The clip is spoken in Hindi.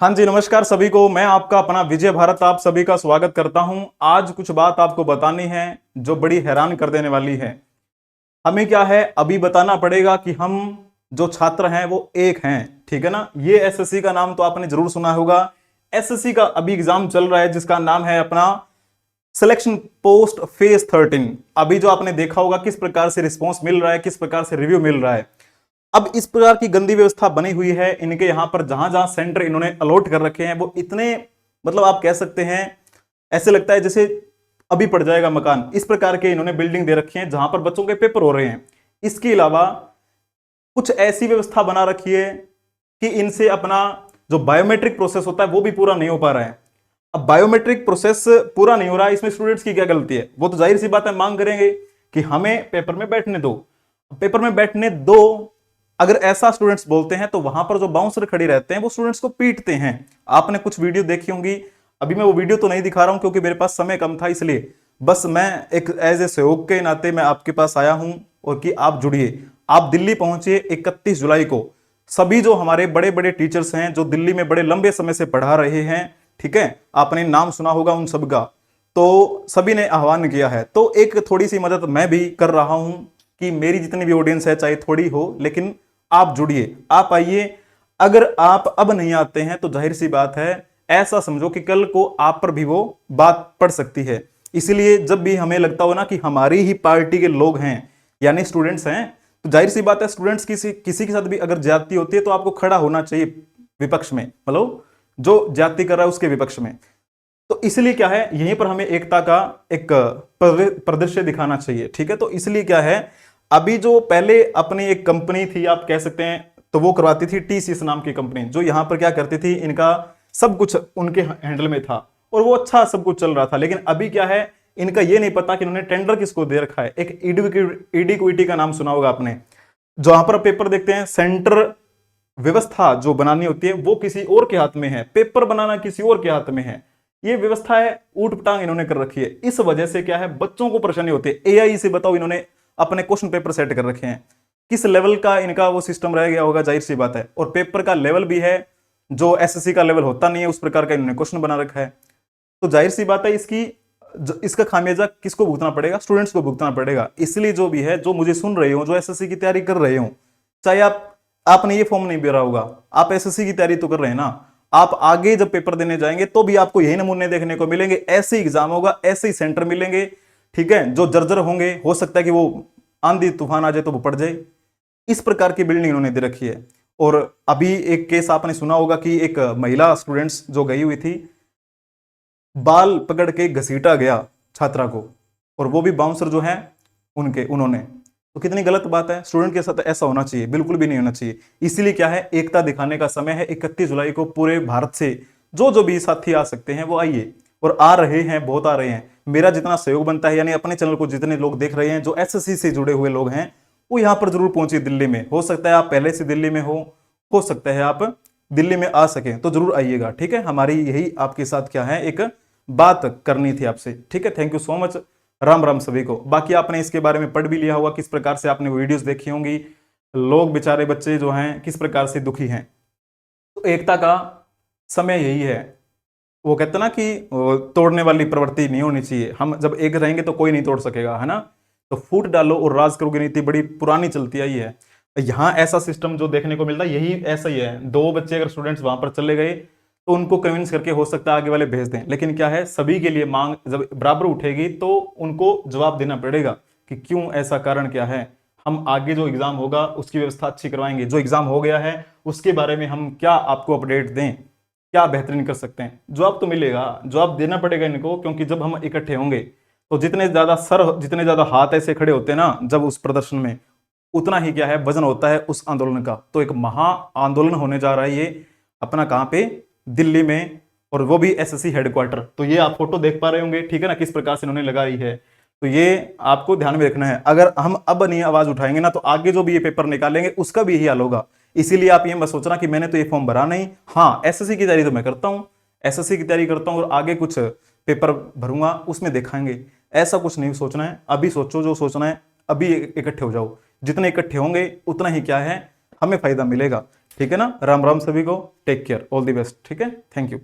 हाँ जी, नमस्कार सभी को। मैं आपका अपना विजय भारत आप सभी का स्वागत करता हूं। आज कुछ बात आपको बतानी है जो बड़ी हैरान कर देने वाली है। हमें क्या है, अभी बताना पड़ेगा कि हम जो छात्र हैं वो एक हैं, ठीक है ना। ये एसएससी का नाम तो आपने जरूर सुना होगा। एसएससी का अभी एग्जाम चल रहा है जिसका नाम है अपना सिलेक्शन पोस्ट फेज 13। अभी जो आपने देखा होगा किस प्रकार से रिस्पॉन्स मिल रहा है, किस प्रकार से रिव्यू मिल रहा है। अब इस प्रकार की गंदी व्यवस्था बनी हुई है इनके यहां पर, जहां जहां सेंटर इन्होंने अलॉट कर रखे हैं वो इतने, मतलब आप कह सकते हैं ऐसे लगता है जैसे अभी पड़ जाएगा मकान। इस प्रकार के इन्होंने बिल्डिंग दे रखी है जहां पर बच्चों के पेपर हो रहे हैं। इसके अलावा कुछ ऐसी व्यवस्था बना रखी है कि इनसे अपना जो बायोमेट्रिक प्रोसेस होता है वो भी पूरा नहीं हो पा रहा है। अब बायोमेट्रिक प्रोसेस पूरा नहीं हो रहा है, इसमें स्टूडेंट्स की क्या गलती है? वो तो जाहिर सी बात है मांग करेंगे कि हमें पेपर में बैठने दो, पेपर में बैठने दो। अगर ऐसा स्टूडेंट्स बोलते हैं तो वहां पर जो बाउंसर खड़े रहते हैं वो स्टूडेंट्स को पीटते हैं। आपने कुछ वीडियो देखी होंगी। अभी मैं वो वीडियो तो नहीं दिखा रहा हूं क्योंकि मेरे पास समय कम था, इसलिए बस मैं एक एज ए सहयोग के नाते मैं आपके पास आया हूं और कि आप जुड़िए। आप दिल्ली पहुंचिए 31 जुलाई को। सभी जो हमारे बड़े बड़े टीचर्स हैं जो दिल्ली में बड़े लंबे समय से पढ़ा रहे हैं, ठीक है, आपने नाम सुना होगा उन सब का, तो सभी ने आह्वान किया है। तो एक थोड़ी सी मदद मैं भी कर रहा हूं कि मेरी जितनी भी ऑडियंस है चाहे थोड़ी हो, लेकिन आप जुड़िए, आप आइए। अगर आप अब नहीं आते हैं तो जाहिर सी बात है, ऐसा समझो कि कल को आप पर भी वो बात पड़ सकती है। इसलिए जब भी हमें लगता हो ना कि हमारी ही पार्टी के लोग हैं यानी स्टूडेंट्स हैं, तो जाहिर सी बात है स्टूडेंट्स किसी के साथ भी अगर ज्यादती होती है तो आपको खड़ा होना चाहिए विपक्ष में, मतलब जो ज्यादती कर रहा है उसके विपक्ष में। तो इसलिए क्या है, यहीं पर हमें एकता का एक परिदृश्य दिखाना चाहिए, ठीक है। तो इसलिए क्या है, अभी जो पहले अपनी एक कंपनी थी आप कह सकते हैं, तो वो करवाती थी टीसीएस नाम की कंपनी, जो यहां पर क्या करती थी, इनका सब कुछ उनके हैंडल में था और वो अच्छा सब कुछ चल रहा था। लेकिन अभी क्या है, इनका ये नहीं पता कि इन्होंने टेंडर किसको दे रखा है। एक ईडीक्विटी का नाम सुना होगा आपने। जहां पर पेपर देखते हैं, सेंटर व्यवस्था जो बनानी होती है वो किसी और के हाथ में है, पेपर बनाना किसी और के हाथ में है। ये व्यवस्था है ऊट पटांग इन्होंने कर रखी है। इस वजह से क्या है, बच्चों को परेशानी होती है। एआई से बताओ इन्होंने अपने क्वेश्चन पेपर सेट कर रखे हैं, किस लेवल का इनका वो सिस्टम रह गया होगा, जाहिर सी बात है। और पेपर का लेवल भी है जो एसएससी का लेवल होता नहीं है, उस प्रकार का इन्होंने क्वेश्चन बना रखा है। तो जाहिर सी बात है इसका खामियाजा किसको भुगतना पड़ेगा? स्टूडेंट्स को भुगतना पड़ेगा। इसलिए जो भी है, जो मुझे सुन रहे हो, जो एसएससी की तैयारी कर रहे हो, चाहे आपने ये फॉर्म नहीं भरा होगा, आप एसएससी की तैयारी तो कर रहे हैं ना, आप आगे जब पेपर देने जाएंगे तो भी आपको यही नमूने देखने को मिलेंगे। ऐसे ही एग्जाम होगा, ऐसे ही सेंटर मिलेंगे, ठीक है। जो जर्जर होंगे, हो सकता है कि वो आंधी तूफान आ जाए तो वो पड़ जाए। इस प्रकार की बिल्डिंग इन्होंने दे रखी है। और अभी एक केस आपने सुना होगा कि एक महिला स्टूडेंट्स जो गई हुई थी, बाल पकड़ के घसीटा गया छात्रा को, और वो भी बाउंसर जो है उन्होंने। तो कितनी गलत बात है। स्टूडेंट के साथ ऐसा होना चाहिए? बिल्कुल भी नहीं होना चाहिए। इसीलिए क्या है, एकता दिखाने का समय है। 31 जुलाई को पूरे भारत से जो जो भी साथी आ सकते हैं वो आइए, और आ रहे हैं, बहुत आ रहे हैं। मेरा जितना सहयोग बनता है, यानी अपने चैनल को जितने लोग देख रहे हैं जो एसएससी से जुड़े हुए लोग हैं, वो यहां पर जरूर पहुंचे दिल्ली में। हो सकता है आप पहले से दिल्ली में हो सकता है आप दिल्ली में आ सकें, तो जरूर आइएगा, ठीक है। हमारी यही आपके साथ क्या है, एक बात करनी थी आपसे, ठीक है। Thank you so much. Ram Ram सभी को। बाकी आपने इसके बारे में पढ़ भी लिया होगा, किस प्रकार से आपने वीडियोस देखी होंगी, लोग बेचारे बच्चे जो हैं किस प्रकार से दुखी हैं। तो एकता का समय यही है। वो कहते हैं ना कि तोड़ने वाली प्रवृत्ति नहीं होनी चाहिए। हम जब एक रहेंगे तो कोई नहीं तोड़ सकेगा, है ना। तो फूट डालो और राज करो की नीति बड़ी पुरानी चलती आई है। यहाँ ऐसा सिस्टम जो देखने को मिलता है यही ऐसा ही है। दो बच्चे अगर स्टूडेंट्स वहां पर चले गए तो उनको कन्विंस करके हो सकता है आगे वाले भेज दें। लेकिन क्या है, सभी के लिए मांग जब बराबर उठेगी तो उनको जवाब देना पड़ेगा कि क्यों, ऐसा कारण क्या है। हम आगे जो एग्जाम होगा उसकी व्यवस्था अच्छी करवाएंगे। जो एग्जाम हो गया है उसके बारे में हम क्या आपको अपडेट दें, क्या बेहतरीन कर सकते हैं। जवाब तो मिलेगा, जवाब देना पड़ेगा इनको, क्योंकि जब हम इकट्ठे होंगे तो जितने ज्यादा हाथ ऐसे खड़े होते हैं ना जब उस प्रदर्शन में, उतना ही क्या है वजन होता है उस आंदोलन का। तो एक महा आंदोलन होने जा रहा है ये अपना, कहां पे, दिल्ली में, और वो भी एसएससी हेडक्वार्टर। तो ये आप फोटो देख पा रहे होंगे, ठीक है ना, किस प्रकार से इन्होंने लगाई है। तो ये आपको ध्यान में रखना है। अगर हम अब नहीं आवाज उठाएंगे ना तो आगे जो भी ये पेपर निकालेंगे उसका भी यही हाल होगा। इसीलिए आप ये मत सोचना कि मैंने तो ये फॉर्म भरा नहीं। हाँ, एसएससी की तैयारी तो मैं करता हूँ, एसएससी की तैयारी करता हूँ और आगे कुछ पेपर भरूंगा उसमें देखाएंगे। ऐसा कुछ नहीं सोचना है। अभी सोचो जो सोचना है, अभी इकट्ठे हो जाओ। जितने इकट्ठे होंगे उतना ही क्या है, हमें फायदा मिलेगा, ठीक है ना। राम राम सभी को, take care, all the best. ठीक है, थैंक यू।